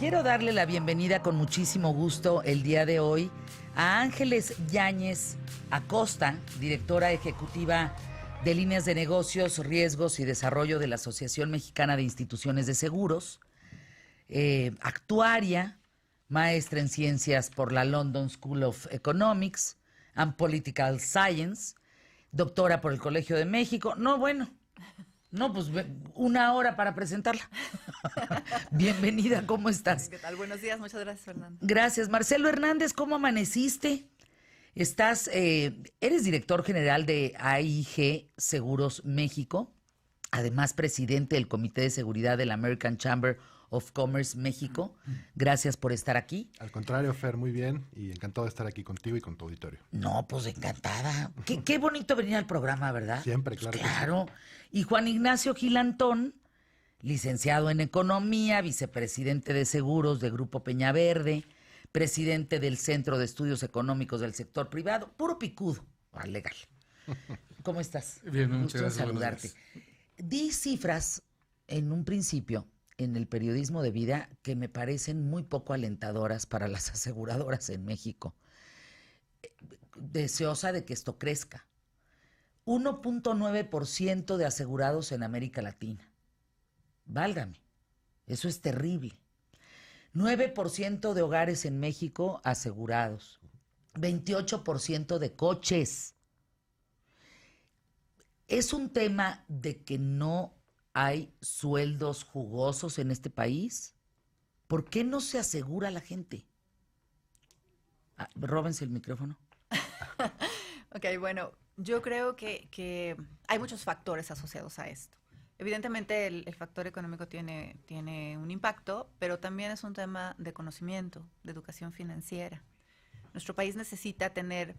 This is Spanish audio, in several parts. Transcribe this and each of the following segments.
Quiero darle la bienvenida con muchísimo gusto el día de hoy a Ángeles Yáñez Acosta, directora ejecutiva de Líneas de Negocios, Riesgos y Desarrollo de la Asociación Mexicana de Instituciones de Seguros, actuaria, maestra en ciencias por la London School of Economics and Political Science, doctora por el Colegio de México. No, pues 1 hora para presentarla. Bienvenida, ¿cómo estás? ¿Qué tal? Buenos días, muchas gracias, Fernando. Gracias. Marcelo Hernández, ¿cómo amaneciste? Eres director general de AIG Seguros México, además presidente del Comité de Seguridad de la American Chamber of Commerce México. Gracias por estar aquí. Al contrario, Fer, muy bien y encantado de estar aquí contigo y con tu auditorio. No, pues encantada. Qué bonito venir al programa, ¿verdad? Siempre, claro. Pues claro. Y Juan Ignacio Gilantón, licenciado en Economía, vicepresidente de Seguros de Grupo Peñaverde, presidente del Centro de Estudios Económicos del Sector Privado, puro picudo, legal. ¿Cómo estás? Bien, muchas Gusto en gracias. saludarte. Di cifras en un principio en el periodismo de vida que me parecen muy poco alentadoras para las aseguradoras en México. Deseosa de que esto crezca. 1.9% de asegurados en América Latina. Válgame, eso es terrible. 9% de hogares en México asegurados. 28% de coches. Es un tema de que no hay sueldos jugosos en este país. ¿Por qué no se asegura la gente? Róbense el micrófono. Ok, bueno, yo creo que hay muchos factores asociados a esto. Evidentemente el factor económico tiene un impacto, pero también es un tema de conocimiento, de educación financiera. Nuestro país necesita tener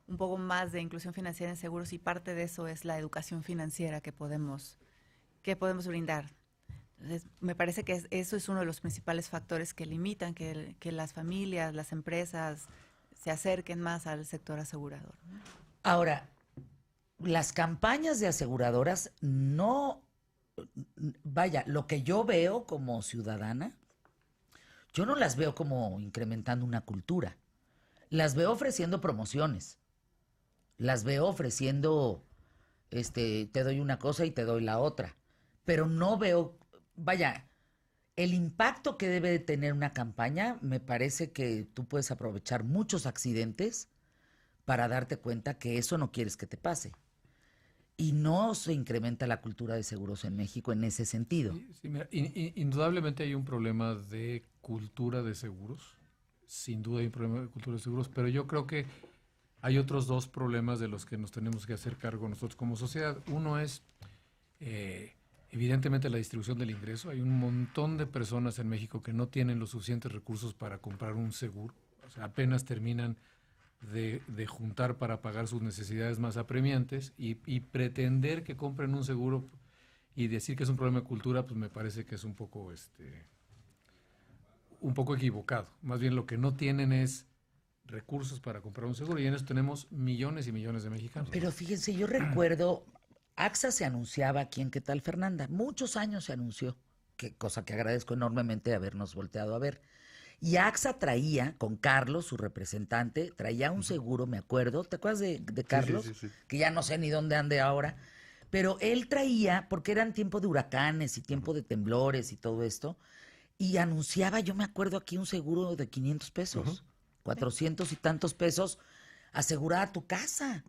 un poco más de inclusión financiera en seguros y parte de eso es la educación financiera que podemos brindar. Entonces, me parece que eso es uno de los principales factores que limitan que las familias, las empresas se acerquen más al sector asegurador. Ahora, las campañas de aseguradoras no, vaya, lo que yo veo como ciudadana, yo no las veo como incrementando una cultura. Las veo ofreciendo promociones. Las veo ofreciendo, te doy una cosa y te doy la otra. Pero no veo, vaya, el impacto que debe de tener una campaña, me parece que tú puedes aprovechar muchos accidentes para darte cuenta que eso no quieres que te pase. Y no se incrementa la cultura de seguros en México en ese sentido. Sí, mira, indudablemente hay un problema de cultura de seguros. Sin duda hay un problema de cultura de seguros, pero yo creo que hay otros dos problemas de los que nos tenemos que hacer cargo nosotros como sociedad. Uno es, evidentemente, la distribución del ingreso. Hay un montón de personas en México que no tienen los suficientes recursos para comprar un seguro. O sea, apenas terminan de juntar para pagar sus necesidades más apremiantes y pretender que compren un seguro y decir que es un problema de cultura, pues me parece que es un poco equivocado. Más bien lo que no tienen es recursos para comprar un seguro y en eso tenemos millones y millones de mexicanos. Pero fíjense, yo recuerdo, AXA se anunciaba aquí en ¿Qué tal, Fernanda? Muchos años se anunció, cosa que agradezco enormemente de habernos volteado a ver. Y AXA traía, con Carlos, su representante, traía un seguro, me acuerdo. ¿Te acuerdas de Carlos? Sí. Que ya no sé ni dónde ande ahora. Pero él traía, porque eran tiempo de huracanes y tiempo de temblores y todo esto, y anunciaba, yo me acuerdo aquí, un seguro de 500 pesos, 400 y tantos pesos, asegurada tu casa.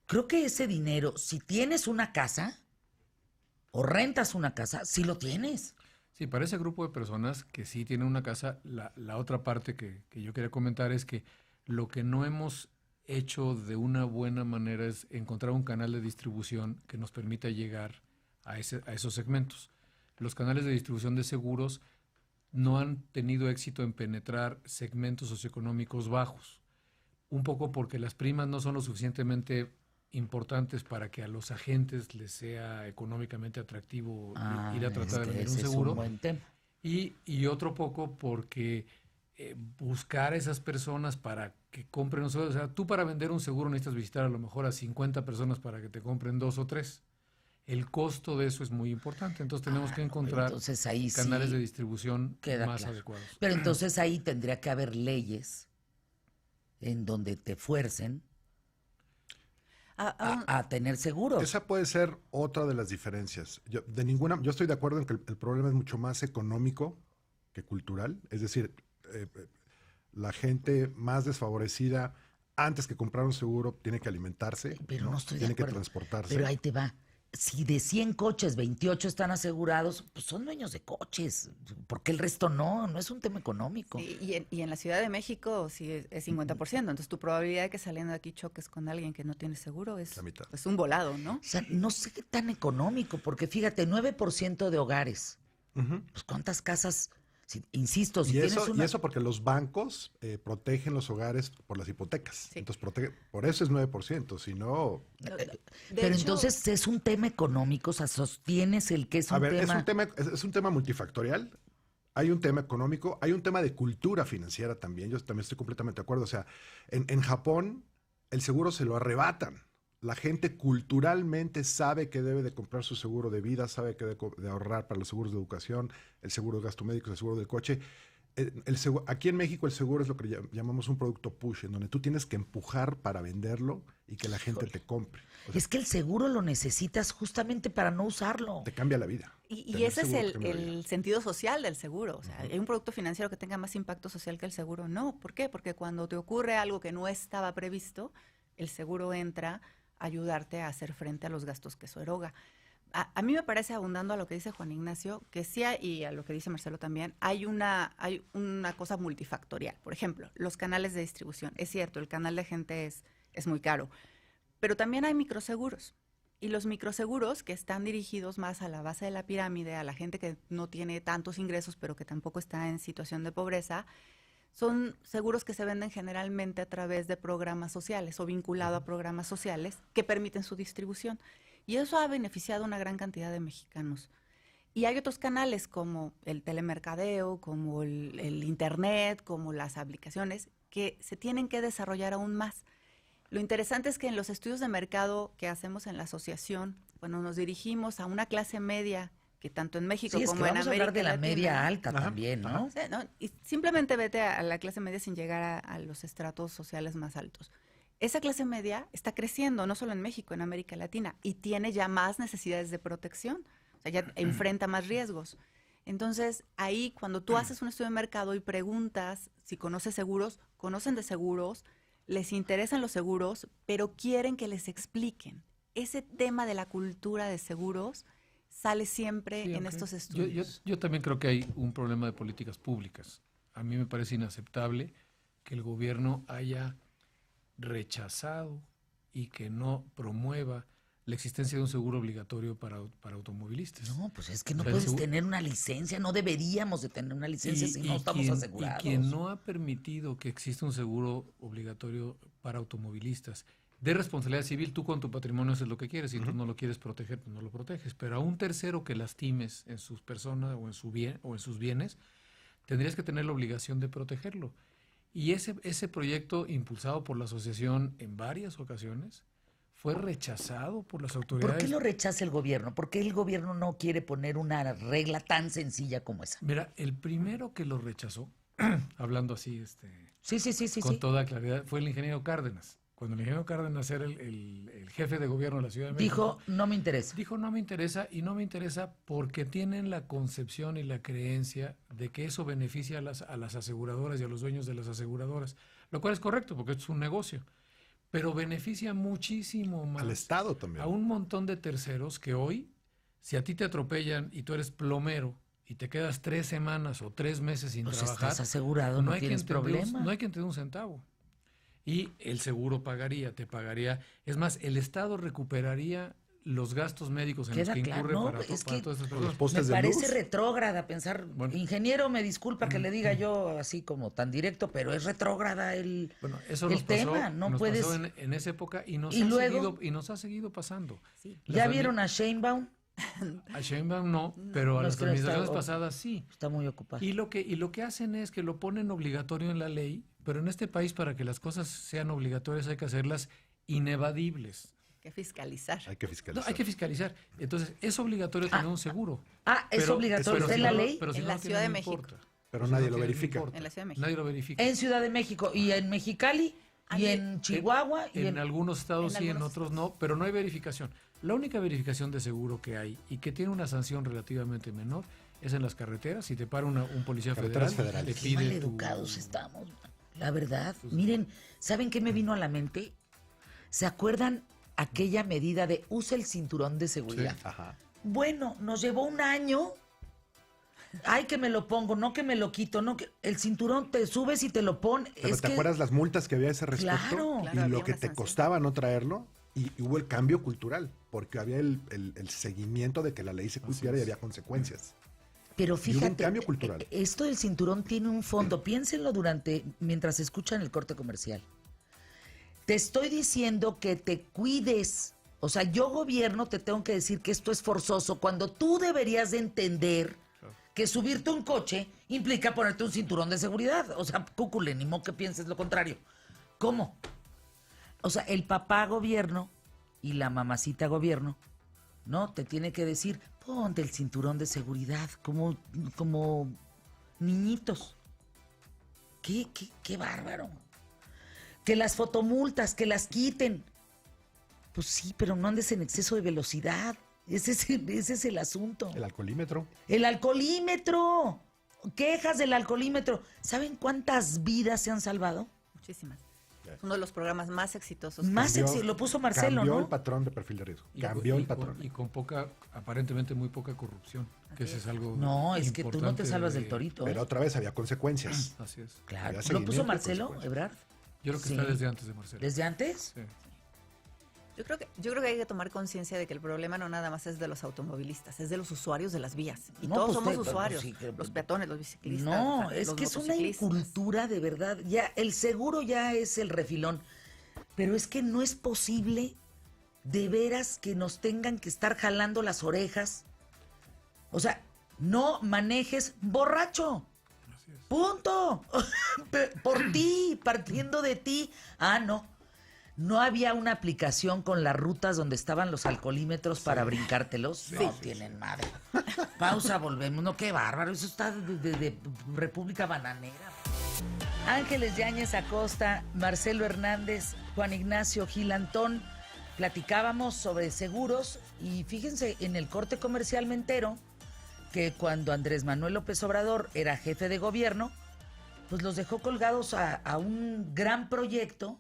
Creo que ese dinero, si tienes una casa o rentas una casa, sí lo tienes. Sí, para ese grupo de personas que sí tienen una casa, la otra parte que yo quería comentar es que lo que no hemos hecho de una buena manera es encontrar un canal de distribución que nos permita llegar a esos segmentos. Los canales de distribución de seguros no han tenido éxito en penetrar segmentos socioeconómicos bajos, un poco porque las primas no son lo suficientemente importantes para que a los agentes les sea económicamente atractivo ir a tratar de vender un seguro. Es un buen tema. Y otro poco porque buscar a esas personas para que compren un seguro. O sea, tú para vender un seguro necesitas visitar a lo mejor a 50 personas para que te compren 2 o 3. el costo de eso es muy importante. Entonces tenemos que no, encontrar entonces ahí canales sí de distribución queda más claro. adecuados. Pero entonces ahí tendría que haber leyes en donde te fuercen a tener seguros. Esa puede ser otra de las diferencias. Yo estoy de acuerdo en que el problema es mucho más económico que cultural. Es decir, la gente más desfavorecida, antes que comprar un seguro, tiene que alimentarse, Pero no estoy de tiene que acuerdo. transportarse. Pero ahí te va. Si de 100 coches, 28 están asegurados, pues son dueños de coches. ¿Por qué el resto no? No es un tema económico. Sí, y en la Ciudad de México sí es 50%. Entonces tu probabilidad de que saliendo de aquí choques con alguien que no tiene seguro es La mitad. pues, un volado, ¿no? O sea, no sé qué tan económico, porque fíjate, 9% de hogares. Ujú. Pues ¿cuántas casas? Insisto, si Y tienes eso, una... y eso porque los bancos protegen los hogares por las hipotecas. Sí. Entonces, por eso es 9%. Si no, No, Pero de hecho, entonces es un tema económico, o sea, sostienes el que es un a ver, tema... es un tema multifactorial. Hay un tema económico, hay un tema de cultura financiera también. Yo también estoy completamente de acuerdo. O sea, en Japón el seguro se lo arrebatan. La gente culturalmente sabe que debe de comprar su seguro de vida, sabe que debe de ahorrar para los seguros de educación, el seguro de gasto médico, el seguro del coche. Aquí en México el seguro es lo que llamamos un producto push, en donde tú tienes que empujar para venderlo y que la gente te compre. O sea, Es que el seguro lo necesitas justamente para no usarlo. te cambia la vida. y Tener ese es seguro te cambia la vida. el sentido social del seguro. O sea, ¿hay un producto financiero que tenga más impacto social que el seguro? No. ¿Por qué? Porque cuando te ocurre algo que no estaba previsto, el seguro entra a ayudarte a hacer frente a los gastos que eso eroga. A mí me parece, abundando a lo que dice Juan Ignacio, que sí y a lo que dice Marcelo también, hay una cosa multifactorial. Por ejemplo, los canales de distribución. Es cierto, el canal de gente es muy caro, pero también hay microseguros. Y los microseguros, que están dirigidos más a la base de la pirámide, a la gente que no tiene tantos ingresos, pero que tampoco está en situación de pobreza, son seguros que se venden generalmente a través de programas sociales o vinculado a programas sociales que permiten su distribución. Y eso ha beneficiado a una gran cantidad de mexicanos. Y hay otros canales como el telemercadeo, como el internet, como las aplicaciones, que se tienen que desarrollar aún más. Lo interesante es que en los estudios de mercado que hacemos en la asociación, cuando nos dirigimos a una clase media, que tanto en México Sí, es como que en vamos a América hablar de la Latina, media alta Ajá, también, ¿no? ajá. sí, ¿no? Y simplemente vete a la clase media sin llegar a los estratos sociales más altos. Esa clase media está creciendo, no solo en México, en América Latina, y tiene ya más necesidades de protección, o sea, ya enfrenta más riesgos. Entonces, ahí cuando tú haces un estudio de mercado y preguntas si conoces seguros, conocen de seguros, les interesan los seguros, pero quieren que les expliquen. Ese tema de la cultura de seguros sale siempre Sí, en ok. estos estudios. Yo también creo que hay un problema de políticas públicas. A mí me parece inaceptable que el gobierno haya rechazado y que no promueva la existencia de un seguro obligatorio para automovilistas. No, pues es que no O sea, el puedes seguro- tener una licencia, no deberíamos de tener una licencia si no estamos asegurados. Y quien no ha permitido que exista un seguro obligatorio para automovilistas de responsabilidad civil, tú con tu patrimonio haces lo que quieres, si tú no lo quieres proteger, pues no lo proteges, pero a un tercero que lastimes en sus personas o en su bien o en sus bienes, tendrías que tener la obligación de protegerlo. Y ese proyecto, impulsado por la asociación en varias ocasiones, fue rechazado por las ¿Por autoridades. qué lo rechaza el gobierno? ¿Por qué el gobierno no quiere poner una regla tan sencilla como esa? Mira, el primero que lo rechazó, hablando así, Sí. con toda claridad, fue el ingeniero Cárdenas. Cuando el ingeniero Cárdenas era el jefe de gobierno de la Ciudad de México, Dijo, no me interesa. dijo, no me interesa, y no me interesa porque tienen la concepción y la creencia de que eso beneficia a las aseguradoras y a los dueños de las aseguradoras, lo cual es correcto porque esto es un negocio, pero beneficia muchísimo más Al Estado también. a un montón de terceros que hoy, si a ti te atropellan y tú eres plomero y te quedas 3 semanas o 3 meses sin Pues trabajar, estás asegurado, no hay tienes quien te dé problema. no hay quien te dé un centavo. Y el seguro te pagaría. Es más, el Estado recuperaría los gastos médicos en Queda los que claro, incurre no, para es para que todas esas Los personas. postes Me de parece luz. retrógrada pensar, Bueno. ingeniero, me disculpa que le diga yo así como tan directo, pero es retrógrada el... Bueno, eso el nos pasó, tema, no nos puedes- pasó en esa época y nos, ¿Y ha luego? nos ha seguido pasando. Sí. ¿Ya Las vieron a Sheinbaum? A Sheinbaum no, pero a No, las es que no está- administraciones pasadas sí. Está muy ocupado. Y lo que hacen es que lo ponen obligatorio en la ley, pero en este país para que las cosas sean obligatorias hay que hacerlas inevadibles. que fiscalizar. Hay que No, fiscalizar. hay que fiscalizar. Entonces, es obligatorio tener un seguro. Es Pero- obligatorio, pero ¿está si en la no- ley? Pero si En no la lo Ciudad tiene, de no México. importa. Pero Si nadie no lo tiene, no verifica. importa. En la Ciudad de México. Nadie lo verifica. En Ciudad de México y en Mexicali y en Chihuahua y En algunos estados en sí, en algunos otros no, pero no hay verificación. La única verificación de seguro que hay y que tiene una sanción relativamente menor es en las carreteras. Si te para un policía Carreteras federal, federales. te Qué pide maleducados tu... estamos, la verdad. Miren, ¿saben qué me vino a la mente? ¿Se acuerdan aquella medida de usa el cinturón de seguridad? Ajá. Bueno, nos llevó un año. Ay, que me lo pongo, no que me lo quito, no que el cinturón te subes y te lo pones. Pero ¿te acuerdas las multas que había a ese respecto? Claro. Claro, Y había lo que una te sanción. costaba no traerlo. Y hubo el cambio cultural, porque había el seguimiento de que la ley se cumpliera y había consecuencias. Pero hubo un fíjate, cambio cultural. esto del cinturón tiene un fondo. Piénsenlo mientras escuchan el corte comercial. Te estoy diciendo que te cuides. O sea, yo gobierno te tengo que decir que esto es forzoso cuando tú deberías de entender que subirte a un coche implica ponerte un cinturón de seguridad. O sea, cúcule, ni modo que pienses lo contrario. ¿Cómo? O sea, el papá gobierno y la mamacita gobierno, ¿no? Te tiene que decir, ponte el cinturón de seguridad, como niñitos. Qué bárbaro. Que las fotomultas, que las quiten. Pues sí, pero no andes en exceso de velocidad. Ese es el asunto. El alcoholímetro. El alcoholímetro. Quejas del alcoholímetro. ¿Saben cuántas vidas se han salvado? Muchísimas. Es uno de los programas más exitosos. Más Cambió- sexy, lo puso Marcelo, Cambió ¿no? el patrón de perfil de riesgo. Y Cambió con- el y con- patrón. Y con poca, aparentemente muy poca corrupción, que ese es algo No, es que tú no te importante salvas de- del torito. Pero otra vez había consecuencias. Así es. Claro. había ¿Lo seguimiento puso y Marcelo, consecuencias. Ebrard? Yo creo que Sí. está desde antes de Marcelo. ¿Desde antes? Sí. Yo creo que hay que tomar conciencia de que el problema no nada más es de los automovilistas, es de los usuarios de las vías. Y No, todos pues, somos pero, usuarios, sí, que- los peatones, los biciclistas. No, o sea, es los que es una motociclistas. incultura de verdad. Ya, el seguro ya es el refilón. Pero es que no es posible de veras que nos tengan que estar jalando las orejas. O sea, no manejes borracho. Así es. Punto. Por ti, partiendo de ti. Ah, no. No había una aplicación con las rutas donde estaban los alcoholímetros para brincártelos. No tienen madre. Pausa, volvemos. No, qué bárbaro. Eso está de República Bananera. Ángeles Yáñez Acosta, Marcelo Hernández, Juan Ignacio Gil Antón. Platicábamos sobre seguros y fíjense, en el corte comercial me entero que cuando Andrés Manuel López Obrador era jefe de gobierno, pues los dejó colgados a un gran proyecto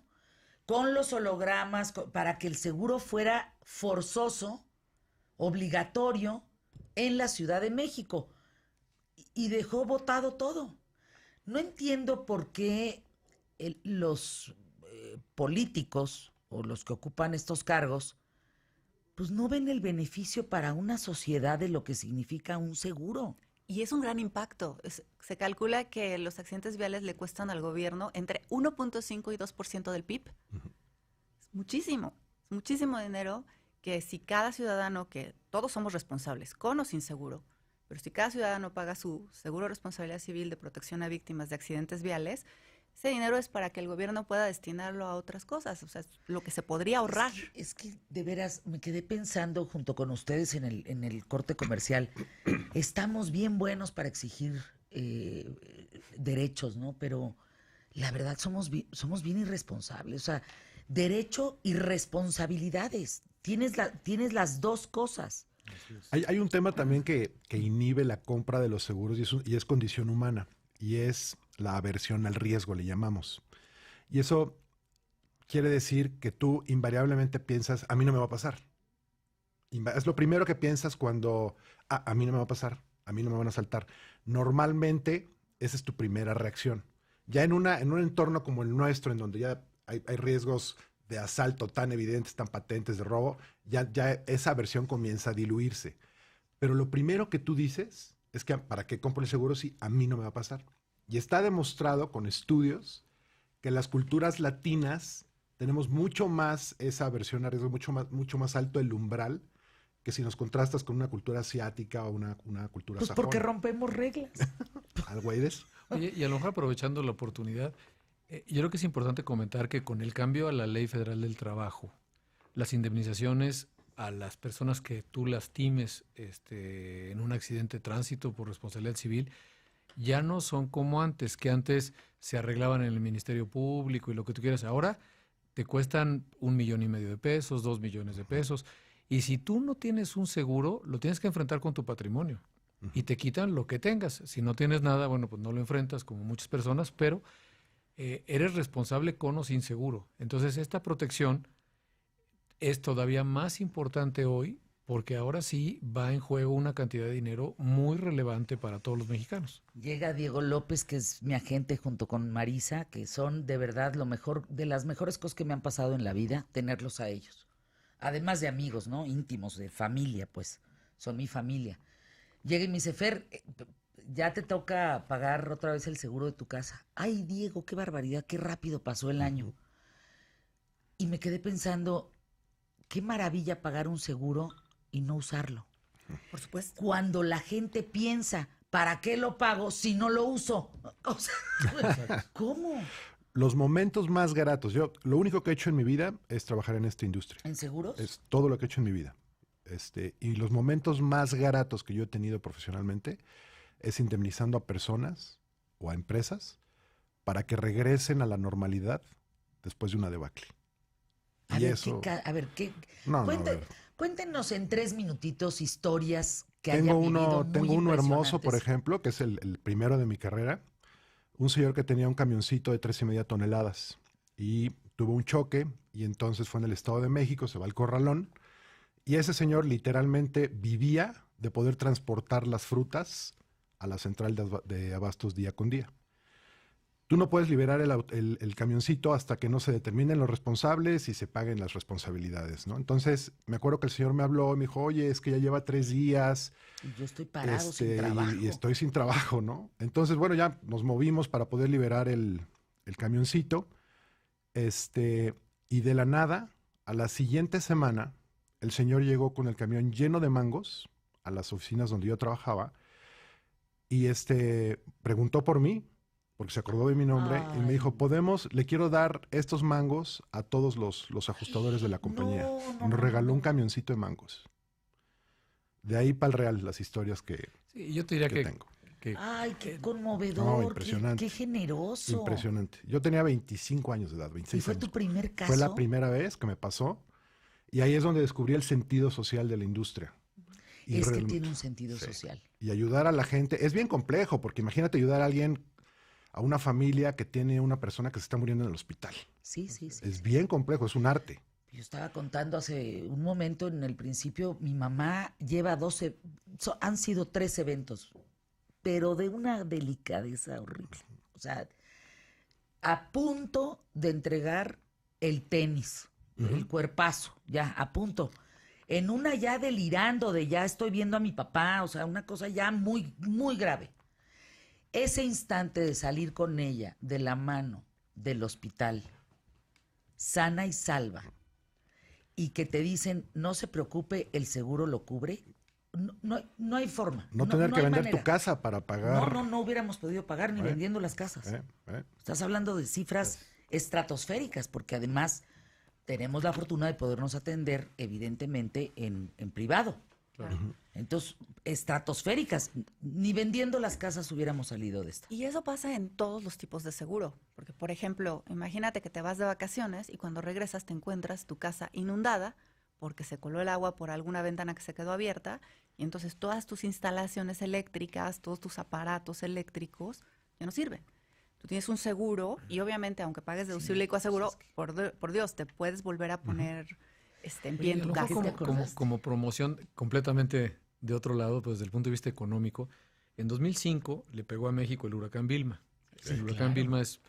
con los hologramas para que el seguro fuera forzoso, obligatorio en la Ciudad de México y dejó botado todo. No entiendo por qué los políticos o los que ocupan estos cargos pues no ven el beneficio para una sociedad de lo que significa un seguro. Y es un gran impacto. Se calcula que los accidentes viales le cuestan al gobierno entre 1.5 y 2% del PIB. Es muchísimo dinero que si cada ciudadano, que todos somos responsables, con o sin seguro, pero si cada ciudadano paga su seguro de responsabilidad civil de protección a víctimas de accidentes viales, ese dinero es para que el gobierno pueda destinarlo a otras cosas, o sea, lo que se podría ahorrar. Es que de veras me quedé pensando junto con ustedes en el corte comercial. Estamos bien buenos para exigir derechos, ¿no? Pero la verdad somos bien irresponsables. O sea, derecho y responsabilidades. Tienes las dos cosas. Hay un tema también que inhibe la compra de los seguros y es condición humana. Y es la aversión al riesgo, le llamamos. Y eso quiere decir que tú invariablemente piensas, a mí no me va a pasar. Es lo primero que piensas cuando, a mí no me va a pasar, a mí no me van a asaltar. Normalmente esa es tu primera reacción. Ya en un entorno como el nuestro, en donde ya hay riesgos de asalto tan evidentes, tan patentes, de robo, ya esa aversión comienza a diluirse. Pero lo primero que tú dices es que ¿para qué compro el seguro si a mí no me va a pasar? Y está demostrado con estudios que en las culturas latinas tenemos mucho más esa aversión a riesgo, mucho más alto el umbral que si nos contrastas con una cultura asiática o una cultura Pues sajona. porque rompemos reglas. ¿Algo hay de eso? Oye, y a lo mejor aprovechando la oportunidad, yo creo que es importante comentar que con el cambio a la Ley Federal del Trabajo, las indemnizaciones a las personas que tú lastimes en un accidente de tránsito por responsabilidad civil ya no son como antes, que antes se arreglaban en el Ministerio Público y lo que tú quieras. Ahora te cuestan 1,5 millones de pesos, 2 millones de pesos. Y si tú no tienes un seguro, lo tienes que enfrentar con tu patrimonio. Y te quitan lo que tengas. Si no tienes nada, bueno, pues no lo enfrentas como muchas personas, pero eres responsable con o sin seguro. Entonces esta protección es todavía más importante hoy porque ahora sí va en juego una cantidad de dinero muy relevante para todos los mexicanos. Llega Diego López, que es mi agente, junto con Marisa, que son de verdad lo mejor, de las mejores cosas que me han pasado en la vida, tenerlos a ellos. Además de amigos, ¿no? Íntimos, de familia, pues. Son mi familia. Llega y me dice, Fer, ya te toca pagar otra vez el seguro de tu casa. Ay, Diego, qué barbaridad, qué rápido pasó el año. Y me quedé pensando, qué maravilla pagar un seguro y no usarlo. Por supuesto. Cuando la gente piensa, ¿para qué lo pago si no lo uso? O sea, ¿cómo? Los momentos más gratos. Yo lo único que he hecho en mi vida es trabajar en esta industria. ¿En seguros? Es todo lo que he hecho en mi vida. Y los momentos más gratos que yo he tenido profesionalmente es indemnizando a personas o a empresas para que regresen a la normalidad después de una debacle. A Y ver, eso... a ver, ¿qué? No, no, a ver. Cuéntenos en 3 minutitos historias que Tengo hayan vivido muy uno hermoso, por impresionantes. ejemplo, que es el primero de mi carrera. Un señor que tenía un camioncito de 3,5 toneladas y tuvo un choque y entonces fue en el Estado de México, se va al corralón y ese señor literalmente vivía de poder transportar las frutas a la central de abastos día con día. Tú no puedes liberar el camioncito hasta que no se determinen los responsables y se paguen las responsabilidades, ¿no? Entonces, me acuerdo que el señor me habló y me dijo, oye, es que ya lleva 3 días. Y yo estoy parado sin trabajo. Y estoy sin trabajo, ¿no? Entonces, bueno, ya nos movimos para poder liberar el camioncito. Y de la nada, a la siguiente semana, el señor llegó con el camión lleno de mangos a las oficinas donde yo trabajaba y preguntó por mí, porque se acordó de mi nombre, y me dijo, le quiero dar estos mangos a todos los ajustadores de la compañía. No, Nos regaló un camioncito de mangos. De ahí para el real, las historias que Sí, yo te diría que tengo. Ay, qué conmovedor, No, impresionante. qué generoso. Impresionante. Yo tenía 25 años de edad, ¿Y 26 fue años. tu primer caso? Fue la primera vez que me pasó. Y ahí es donde descubrí el sentido social de la industria. Y Es que realmente- tiene un sentido sí. social. Y ayudar a la gente es bien complejo, porque imagínate ayudar a alguien, a una familia que tiene una persona que se está muriendo en el hospital. Sí, sí, sí. Es bien complejo, es un arte. Yo estaba contando hace un momento, en el principio, mi mamá lleva 12, han sido 3 eventos, pero de una delicadeza horrible. O sea, a punto de entregar el tenis, el cuerpazo, ya, a punto. En una ya delirando de ya estoy viendo a mi papá, o sea, una cosa ya muy, muy grave. Ese instante de salir con ella de la mano del hospital, sana y salva, y que te dicen, no se preocupe, el seguro lo cubre, no hay forma. No tener que hay vender manera. tu casa para pagar. No hubiéramos podido pagar ni vendiendo las casas. ¿Eh? Estás hablando de cifras estratosféricas, porque además tenemos la fortuna de podernos atender, evidentemente, en privado. Claro. Entonces, estratosféricas. Ni vendiendo las casas hubiéramos salido de esta. Y eso pasa en todos los tipos de seguro. Porque, por ejemplo, imagínate que te vas de vacaciones y cuando regresas te encuentras tu casa inundada porque se coló el agua por alguna ventana que se quedó abierta y entonces todas tus instalaciones eléctricas, todos tus aparatos eléctricos ya no sirven. Tú tienes un seguro y obviamente aunque pagues deducible y coaseguro, por Dios, te puedes volver a poner en pie en Oye, tu a lo mejor casa. como promoción completamente de otro lado, pues desde el punto de vista económico, en 2005 le pegó a México el huracán Vilma. El huracán Vilma es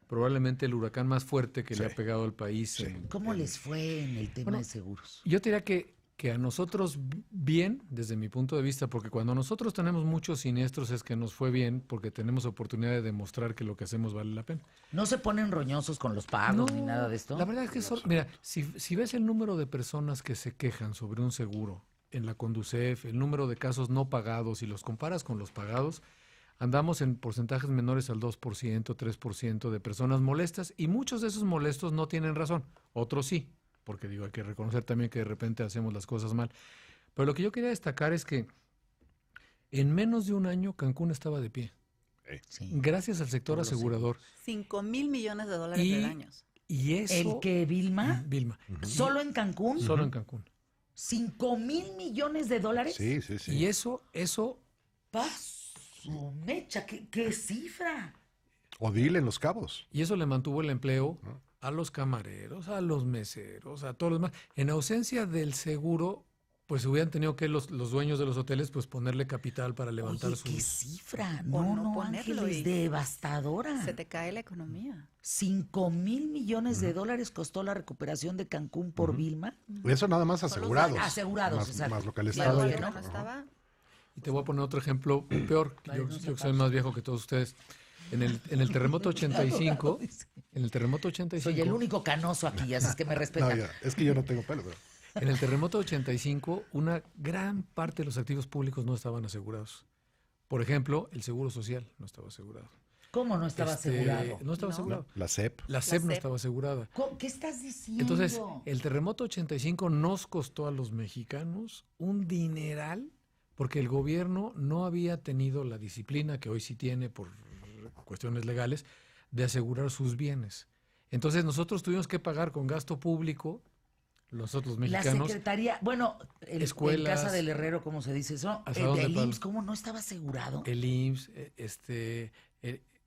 probablemente el huracán más fuerte que le ha pegado al país. ¿Cómo les fue en el tema de seguros? Yo te diría que a nosotros bien, desde mi punto de vista, porque cuando nosotros tenemos muchos siniestros es que nos fue bien porque tenemos oportunidad de demostrar que lo que hacemos vale la pena. ¿No se ponen roñosos con los pagos ni nada de esto? La verdad es que mira, si ves el número de personas que se quejan sobre un seguro en la Conducef, el número de casos no pagados y los comparas con los pagados, andamos en porcentajes menores al 2%, 3% de personas molestas y muchos de esos molestos no tienen razón, otros sí. porque digo, hay que reconocer también que de repente hacemos las cosas mal. Pero lo que yo quería destacar es que en menos de un año Cancún estaba de pie, Sí. gracias al sector Todos los asegurador. 5,000 millones de dólares Y- de daños. Y eso... ¿El que Vilma? Vilma. ¿Solo en Cancún? Solo en Cancún. ¿5,000 millones de dólares? Sí, sí, sí. Y eso ¡Paso mecha! ¿Qué cifra? O dile en Los Cabos. Y eso le mantuvo el empleo a los camareros, a los meseros, a todos los demás. En ausencia del seguro, pues hubieran tenido que los dueños de los hoteles pues ponerle capital para levantar Oye, ¿qué sus... cifra? O No, no no, ponerlo Ángeles, y- devastadora. Se te cae la economía. 5,000 millones de dólares costó la recuperación de Cancún por Vilma. Eso nada más Son los asegurados. daños. Asegurados, Más, exacto. más lo que el Y Estado los ya- que no no. estaba. Y te voy a poner otro ejemplo peor. Vale, Yo, no se yo que soy pase. más viejo que todos ustedes. En el terremoto 85, en el terremoto 85, Soy el único canoso aquí, así es que me No, respetan. ya, es que yo no tengo pelo, pero... en el terremoto 85, una gran parte de los activos públicos no estaban asegurados. Por ejemplo, el seguro social no estaba asegurado. ¿Cómo no estaba asegurado? No estaba No. asegurado. La CEP. La SEP no SEP. estaba asegurada. ¿Qué estás diciendo? Entonces, el terremoto 85 nos costó a los mexicanos un dineral porque el gobierno no había tenido la disciplina que hoy sí tiene por cuestiones legales de asegurar sus bienes. Entonces, nosotros tuvimos que pagar con gasto público, nosotros La mexicanos, Secretaría, bueno, el escuelas, Casa del Herrero, como se dice eso, ¿hasta dónde, del Pablo? IMSS, ¿cómo no estaba asegurado? el IMSS,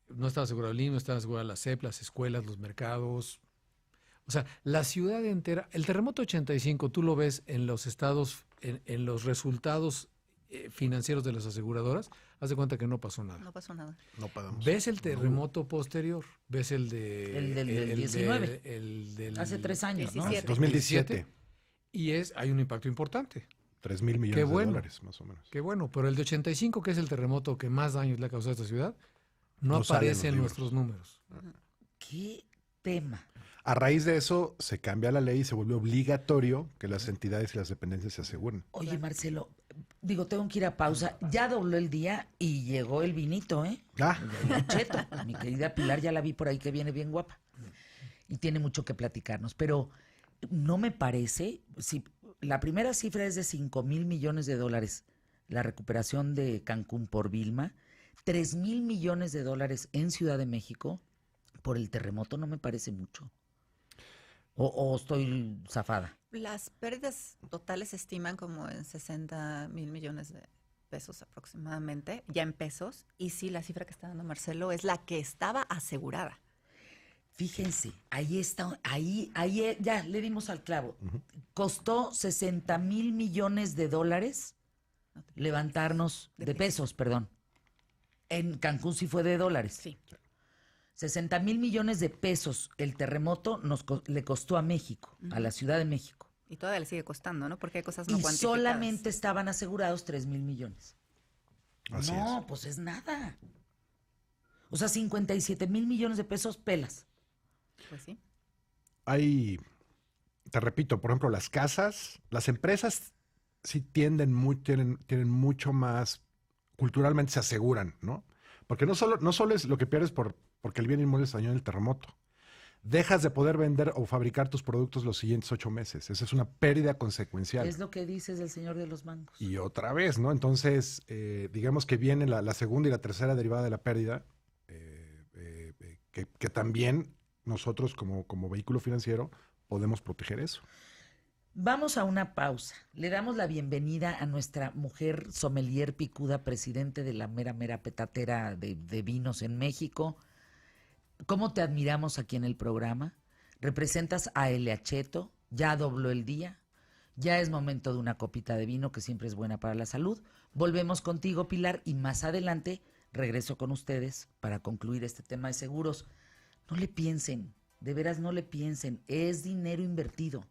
no estaba asegurado el IMSS, no estaba asegurada la SEP, las escuelas, los mercados. O sea, la ciudad entera, el terremoto 85, tú lo ves en los estados, en los resultados financieros de las aseguradoras, haz de cuenta que no pasó nada. No pasó nada. No pagamos. Ves el terremoto posterior, ves el de... El del 19. el del Hace 3 años, ¿no? 17. 2017. Y hay un impacto importante. 3,000 millones Qué bueno. de dólares, más o menos. Qué bueno, pero el de 85, que es el terremoto que más daños le ha causado a esta ciudad, no No sale en los aparece en libros. nuestros números. ¿Qué tema? A raíz de eso, se cambia la ley y se vuelve obligatorio que las entidades y las dependencias se aseguren. Oye, Marcelo, digo, tengo que ir a pausa. Ya dobló el día y llegó el vinito, ¿eh? Ah, El cheto. Mi querida Pilar ya la vi por ahí que viene bien guapa. Y tiene mucho que platicarnos. Pero no me parece, si la primera cifra es de 5,000 millones de dólares, la recuperación de Cancún por Vilma, 3,000 millones de dólares en Ciudad de México por el terremoto, no me parece mucho. O estoy zafada. Las pérdidas totales se estiman como en 60,000 millones de pesos aproximadamente, ya en pesos. Y sí, la cifra que está dando Marcelo es la que estaba asegurada. Fíjense, ahí está, ahí ya le dimos al clavo. Costó 60,000 millones de dólares levantarnos, de pesos, perdón. En Cancún sí fue de dólares. Sí. 60,000 millones de pesos el terremoto le costó a México, a la Ciudad de México. Y todavía le sigue costando, ¿no? Porque hay cosas no Y cuantificadas. solamente estaban asegurados 3,000 millones. así No, es. pues es nada. O sea, 57,000 millones de pesos pelas. Pues sí. Hay, te repito, por ejemplo, las casas, las empresas sí tienen mucho más, culturalmente se aseguran, ¿no? Porque no solo es lo que pierdes porque el bien inmueble se dañó en el terremoto. Dejas de poder vender o fabricar tus productos los siguientes 8 meses. Esa es una pérdida consecuencial. Es lo que dices del señor de los mangos. Y otra vez, ¿no? Entonces, digamos que viene la segunda y la tercera derivada de la pérdida, que también nosotros como vehículo financiero podemos proteger eso. Vamos a una pausa. Le damos la bienvenida a nuestra mujer sommelier picuda, presidente de la mera petatera de vinos en México. ¿Cómo te admiramos aquí en el programa? Representas a El Acheto, ya dobló el día, ya es momento de una copita de vino que siempre es buena para la salud. Volvemos contigo, Pilar, y más adelante regreso con ustedes para concluir este tema de seguros. No le piensen, de veras no le piensen, es dinero invertido.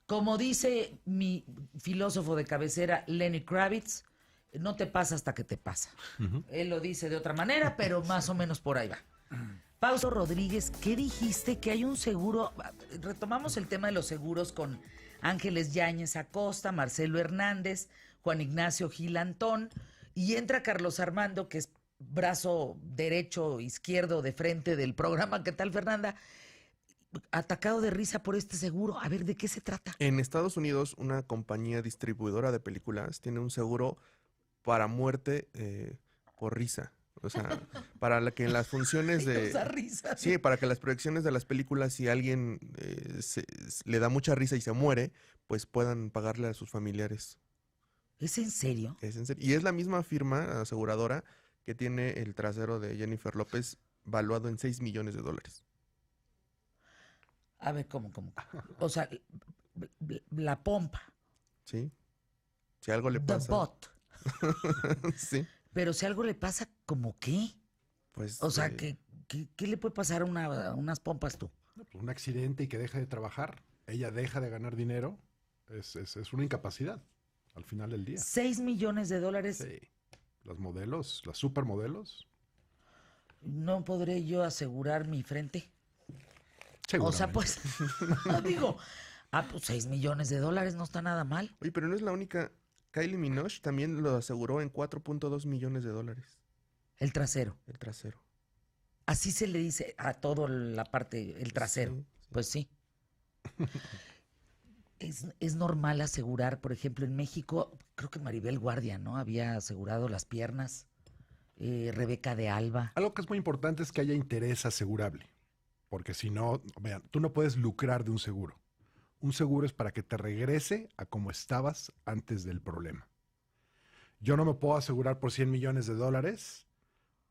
Como dice mi filósofo de cabecera, Lenny Kravitz, no te pasa hasta que te pasa. Él lo dice de otra manera, pero más o menos por ahí va. Pauso Rodríguez, ¿qué dijiste? Que hay un seguro. Retomamos el tema de los seguros con Ángeles Yáñez Acosta, Marcelo Hernández, Juan Ignacio Gil Antón, y entra Carlos Armando, que es brazo derecho, izquierdo, de frente del programa. ¿Qué tal, Fernanda? atacado de risa por este seguro. A ver, ¿de qué se trata? En Estados Unidos, una compañía distribuidora de películas tiene un seguro para muerte por risa. O sea, para que en las funciones Nos de... da risa. Sí, para que las proyecciones de las películas, si alguien le da mucha risa y se muere, pues puedan pagarle a sus familiares. ¿Es en serio? Es en serio. Y es la misma firma aseguradora que tiene el trasero de Jennifer López valuado en $6 millones. A ver, ¿cómo? O sea, la pompa, ¿Sí? Si algo le the pasa... bot. Sí, Pero si algo le pasa, ¿cómo qué? pues... O sea, ¿qué le puede pasar a unas pompas tú? No, pues un accidente y que deje de trabajar, ella deja de ganar dinero, es una incapacidad al final del día. $6 millones. Sí. Los modelos, las supermodelos, ¿No podré yo asegurar mi frente? O sea, seguramente. pues, digo, pues $6 millones no está nada mal. Oye, pero no es la única. Kylie Minogue también lo aseguró en $4.2 millones. El trasero. El trasero. Así se le dice a toda la parte, el trasero. Sí, sí. Pues sí. Es normal asegurar, por ejemplo, en México, creo que Maribel Guardia, ¿no? Había asegurado las piernas. Rebeca de Alba. Algo que es muy importante es que haya interés asegurable, porque si no, vean, tú no puedes lucrar de un seguro. Un seguro es para que te regrese a como estabas antes del problema. Yo no me puedo asegurar por $100 millones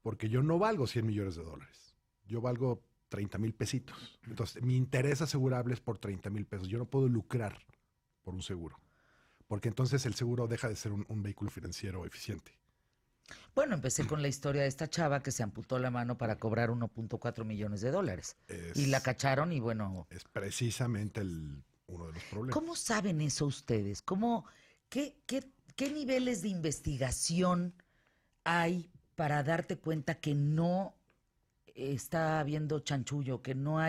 porque yo no valgo $100 millones. Yo valgo 30,000 pesitos. Entonces, mi interés asegurable es por 30,000 pesos. Yo no puedo lucrar por un seguro, porque entonces el seguro deja de ser un vehículo financiero eficiente. Bueno, empecé con la historia de esta chava que se amputó la mano para cobrar $1.4 millones. Y la cacharon y bueno, Es precisamente uno de los problemas. ¿cómo saben eso ustedes? ¿Qué niveles de investigación hay para darte cuenta que no está habiendo chanchullo, que no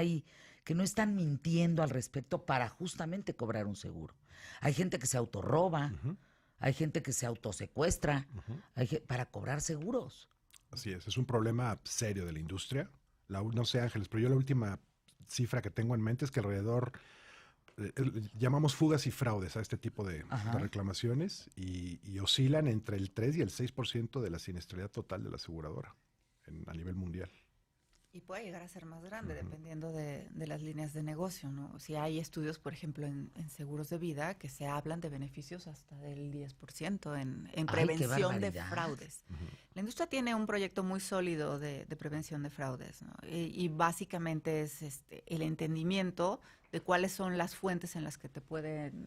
están mintiendo al respecto para justamente cobrar un seguro? Hay gente que se autorroba, Ujú, hay gente que se autosecuestra, ujú. para cobrar seguros. Así es un problema serio de la industria. No sé, Ángeles, pero yo la última cifra que tengo en mente es que alrededor, llamamos fugas y fraudes a este tipo de Ajá. reclamaciones y oscilan entre el 3 y el 6% de la siniestralidad total de la aseguradora a nivel mundial. Y puede llegar a ser más grande dependiendo de las líneas de negocio, ¿no? Si hay estudios, por ejemplo, en seguros de vida que se hablan de beneficios hasta del 10% en prevención de barbaridad. fraudes. La industria tiene un proyecto muy sólido de prevención de fraudes, ¿no? Y básicamente es el entendimiento de cuáles son las fuentes en las que te pueden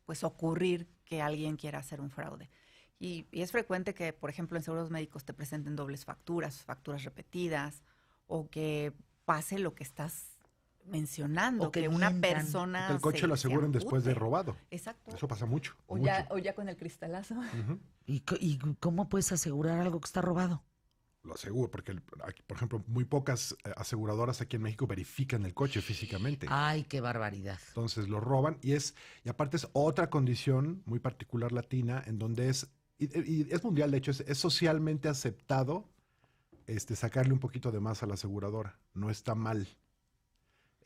pues ocurrir que alguien quiera hacer un fraude. Y es frecuente que, por ejemplo, en seguros médicos te presenten dobles facturas repetidas, o que pase lo que estás mencionando, O que que una mientan. persona Que el coche se- lo se aseguren después de ampute. robado. Exacto. Eso pasa mucho. O mucho. ya con el cristalazo. Ujú. ¿Y cómo puedes asegurar algo que está robado? Lo aseguro, porque, aquí, por ejemplo, muy pocas aseguradoras aquí en México verifican el coche físicamente. Ay, qué barbaridad. Entonces lo roban y aparte es otra condición muy particular latina en donde y es mundial, de hecho, es socialmente aceptado sacarle un poquito de más a la aseguradora. No está mal.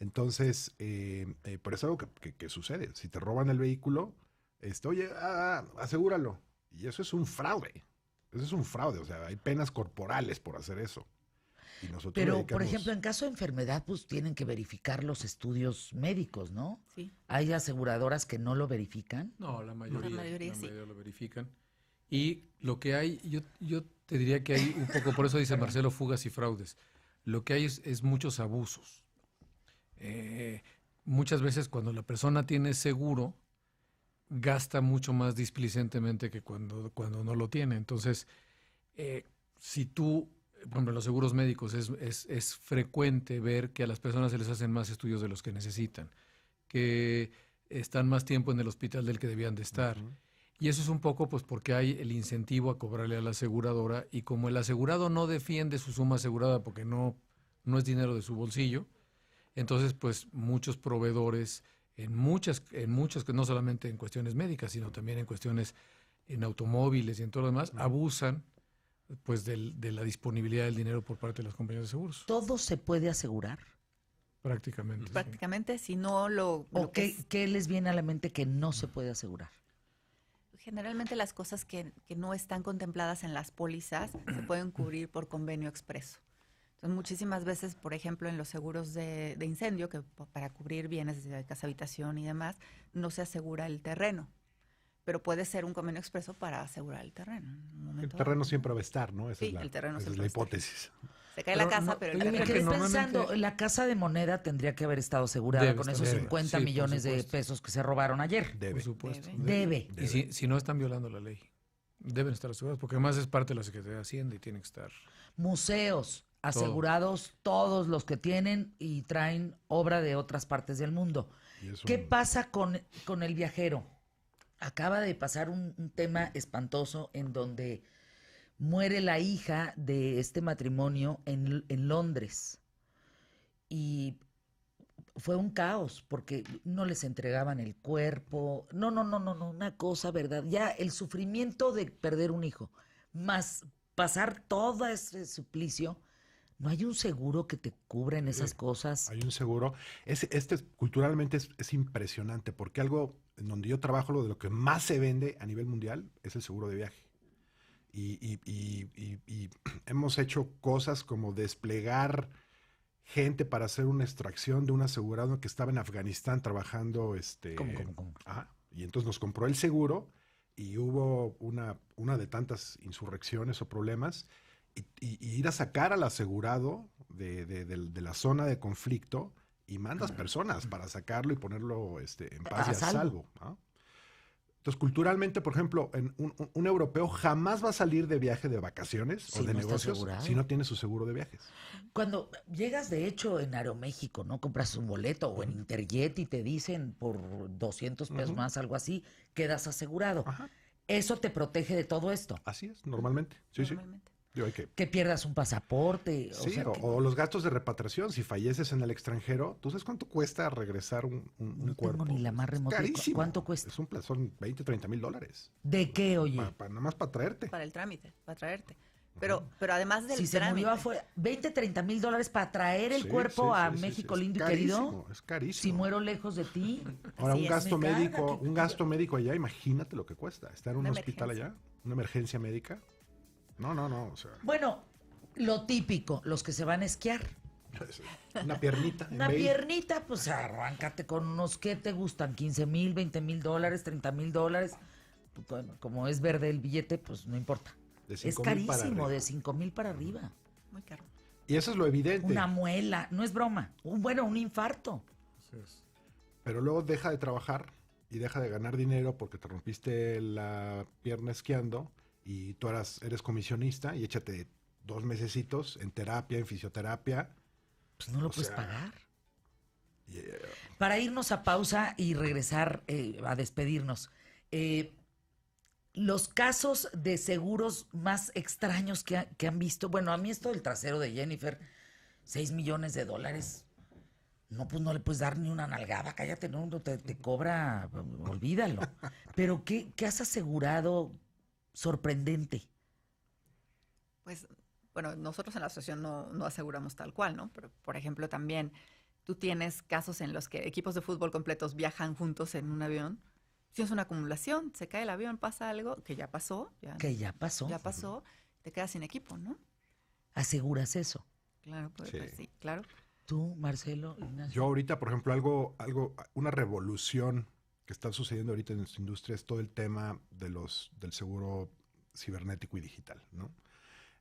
Entonces, pero es algo que sucede. Si te roban el vehículo, oye, asegúralo. Y eso es un fraude. Eso es un fraude. O sea, hay penas corporales por hacer eso. Y nosotros Pero, por dedicamos- ejemplo, en caso de enfermedad, pues tienen que verificar los estudios médicos, ¿no? Sí. Hay aseguradoras que no lo verifican. No, la mayoría sí. lo verifican. Y lo que hay, yo te diría que hay un poco, por eso dice Marcelo, fugas y fraudes. Lo que hay es muchos abusos. Muchas veces cuando la persona tiene seguro, gasta mucho más displicentemente que cuando no lo tiene. Entonces, si tú, por ejemplo, en los seguros médicos es frecuente ver que a las personas se les hacen más estudios de los que necesitan, que están más tiempo en el hospital del que debían de estar. Ujú. Y eso es un poco pues porque hay el incentivo a cobrarle a la aseguradora y como el asegurado no defiende su suma asegurada porque no es dinero de su bolsillo, entonces pues muchos proveedores en muchas, que no solamente en cuestiones médicas, sino también en cuestiones en automóviles y en todo lo demás, abusan pues de la disponibilidad del dinero por parte de las compañías de seguros. ¿Todo se puede asegurar? Prácticamente. Sí. prácticamente, si no lo ¿O que es- qué les viene a la mente que no se puede asegurar? generalmente las cosas que no están contempladas en las pólizas se pueden cubrir por convenio expreso. Entonces, muchísimas veces, por ejemplo, en los seguros de incendio, que para cubrir bienes de casa, habitación y demás, no se asegura el terreno, pero puede ser un convenio expreso para asegurar el terreno. En un El momento terreno dado. siempre va a estar, ¿no? Esa Sí, es la, el terreno esa es siempre la va a estar. hipótesis. Se cae Pero la casa, no, pero yo el diría Me terreno... que quedé normalmente- pensando, la casa de moneda tendría que haber estado asegurada Debe con estar esos asegurada. 50 Sí, por millones de supuesto. pesos que se robaron ayer. Debe. Por supuesto. Debe. Debe. Y si no están violando la ley, deben estar asegurados, porque además es parte de la Secretaría de Hacienda y tienen que estar. Museos asegurados, todos los que tienen y traen obra de otras partes del mundo. Y es ¿Qué un- pasa con el viajero? Acaba de pasar un tema espantoso en donde muere la hija de este matrimonio en Londres. Y fue un caos porque no les entregaban el cuerpo. No, una cosa, ¿verdad? Ya el sufrimiento de perder un hijo, más pasar todo ese suplicio, ¿no hay un seguro que te cubra en esas cosas? Hay un seguro. Culturalmente es impresionante porque algo en donde yo trabajo, lo de lo que más se vende a nivel mundial es el seguro de viaje. Y hemos hecho cosas como desplegar gente para hacer una extracción de un asegurado que estaba en Afganistán trabajando. ¿Cómo? Ajá, y entonces nos compró el seguro y hubo una de tantas insurrecciones o problemas. Y ir a sacar al asegurado de la zona de conflicto y mandas personas para sacarlo y ponerlo en paz A y a salvo. salvo. ¿No? Entonces, culturalmente, por ejemplo, un europeo jamás va a salir de viaje de vacaciones Si o de no está negocios asegurado. si no tiene su seguro de viajes. Cuando llegas, de hecho, en Aeroméxico, ¿no? Compras un boleto o en Interjet y te dicen por 200 pesos más, algo así, quedas asegurado. Ajá. Eso te protege de todo esto. Así es, normalmente. Sí, Normalmente. sí. Digo, hay que... Que pierdas un pasaporte. Sí, sea, que o los gastos de repatriación. Si falleces en el extranjero, ¿tú sabes cuánto cuesta regresar un no cuerpo? tengo ni la más Es remota. carísimo. ¿Cuánto cuesta? Es son 20, 30 mil dólares. ¿De qué, oye? Nada más para traerte. Para el trámite, para traerte. Pero además del Si se trámite, murió afuera, 20, 30 mil dólares para traer el Sí, cuerpo sí, a sí, sí, México es lindo y carísimo, querido. Es carísimo. Si muero lejos de ti. Ahora, Así un es. gasto Me caga médico, que- un gasto médico allá, imagínate lo que cuesta. Estar en un Una hospital allá, una emergencia médica. No, o sea, Bueno, lo típico, los que se van a esquiar. una piernita. en Una Bale. piernita, pues arráncate con unos que te gustan, 15 mil, 20 mil dólares, 30 mil dólares. Como es verde el billete, pues no importa. De Es 5,000 para carísimo, arriba. de 5 mil para arriba. muy caro. Y eso es lo evidente. Una muela, no es broma. Un infarto. Pero luego deja de trabajar y deja de ganar dinero porque te rompiste la pierna esquiando y tú eres comisionista y échate 2 mesecitos en terapia, en fisioterapia. Pues no lo O puedes sea, pagar. Y, Para irnos a pausa y regresar a despedirnos. Los casos de seguros más extraños que han visto. Bueno, a mí esto del trasero de Jennifer, 6 millones de dólares. No, pues no le puedes dar ni una nalgada, cállate, no, te cobra, olvídalo. Pero ¿qué has asegurado sorprendente? Pues, bueno, nosotros en la asociación no aseguramos tal cual, ¿no? Pero, por ejemplo, también tú tienes casos en los que equipos de fútbol completos viajan juntos en un avión. Si es una acumulación, se cae el avión, pasa algo, que ya pasó, Que ya pasó. ya pasó, te quedas sin equipo, ¿no? Aseguras eso. Claro, pues Sí. sí, claro. Tú, Marcelo, Ignacio. yo ahorita, por ejemplo, una revolución que está sucediendo ahorita en nuestra industria es todo el tema del seguro cibernético y digital, ¿no?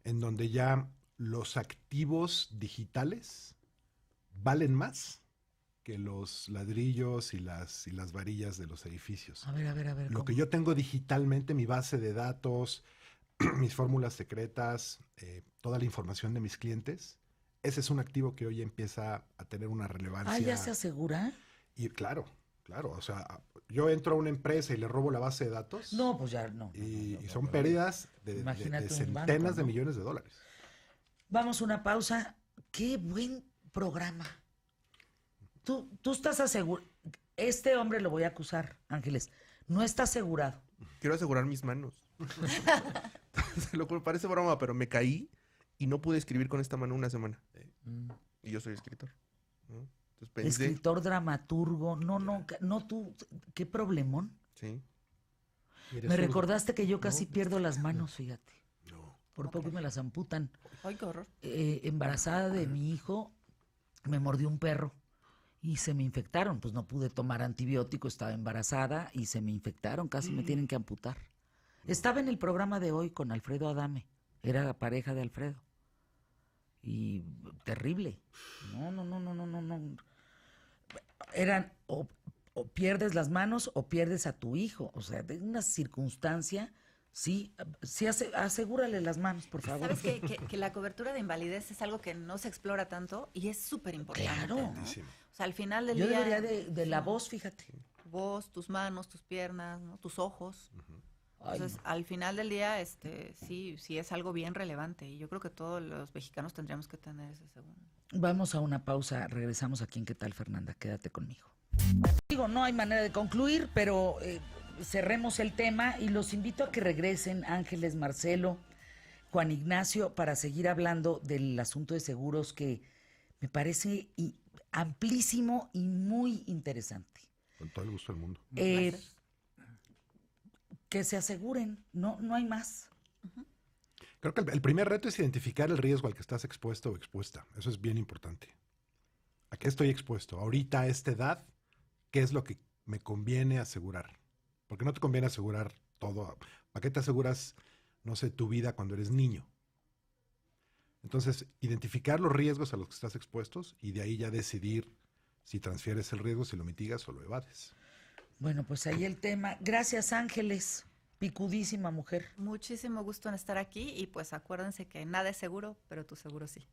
En donde ya los activos digitales valen más que los ladrillos y las varillas de los edificios. A ver. Lo ¿cómo? que yo tengo digitalmente, mi base de datos, mis fórmulas secretas, toda la información de mis clientes, ese es un activo que hoy empieza a tener una relevancia. Ah, ¿ya se asegura? Y claro, o sea, yo entro a una empresa y le robo la base de datos No, pues ya no. y son pérdidas de Imagínate un centenas banco, de ¿no? millones de dólares. Vamos a una pausa. Qué buen programa. Tú estás asegurado. Este hombre lo voy a acusar, Ángeles. No está asegurado. Quiero asegurar mis manos. Se lo juro, parece broma, pero me caí y no pude escribir con esta mano una semana. Y yo soy escritor, ¿no? Entonces pensé, escritor, dramaturgo. No tú, qué problemón. sí, Y eres Me zurdo. recordaste que yo casi pierdo las manos, fíjate. No. Por poco me las amputan. Ay, qué horror. Embarazada de mi hijo, me mordió un perro y se me infectaron. Pues no pude tomar antibiótico, estaba embarazada y se me infectaron, casi me tienen que amputar. Estaba en el programa de hoy con Alfredo Adame, era la pareja de Alfredo. Y terrible. No. Eran o pierdes las manos o pierdes a tu hijo. O sea, de una circunstancia, sí, asegúrale las manos, por favor. ¿Sabes que la cobertura de invalidez es algo que no se explora tanto y es súper importante? Claro. ¿no? Buenísimo. O sea, al final del Yo día... debería de la voz, fíjate. Tu voz, tus manos, tus piernas, ¿no? Tus ojos. Ay, Entonces, al final del día, sí es algo bien relevante y yo creo que todos los mexicanos tendríamos que tener ese segundo. Vamos a una pausa, regresamos aquí en ¿Qué tal, Fernanda? Quédate conmigo. Digo, no hay manera de concluir, pero cerremos el tema y los invito a que regresen Ángeles, Marcelo, Juan Ignacio, para seguir hablando del asunto de seguros que me parece amplísimo y muy interesante. Con todo el gusto del mundo. Que se aseguren, no hay más. Creo que el primer reto es identificar el riesgo al que estás expuesto o expuesta. Eso es bien importante. ¿A qué estoy expuesto? Ahorita, a esta edad, ¿qué es lo que me conviene asegurar? Porque no te conviene asegurar todo. ¿Para qué te aseguras, no sé, tu vida cuando eres niño? Entonces, identificar los riesgos a los que estás expuestos y de ahí ya decidir si transfieres el riesgo, si lo mitigas o lo evades. Bueno, pues ahí el tema. Gracias, Ángeles. Picudísima mujer. Muchísimo gusto en estar aquí y pues acuérdense que nada es seguro, pero tu seguro sí.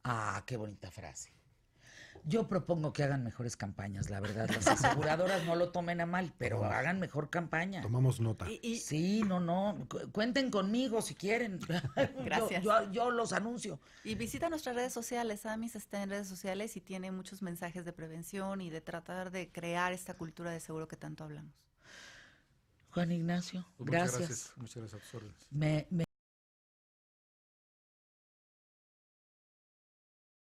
Ah, qué bonita frase. Yo propongo que hagan mejores campañas, la verdad. Las aseguradoras no lo tomen a mal, pero hagan mejor campaña. Tomamos nota. Sí, cuenten conmigo si quieren. Gracias. Yo los anuncio. Y visita nuestras redes sociales. Amis está en redes sociales y tiene muchos mensajes de prevención y de tratar de crear esta cultura de seguro que tanto hablamos. Juan Ignacio, Pues gracias. Muchas gracias a tus órdenes. Me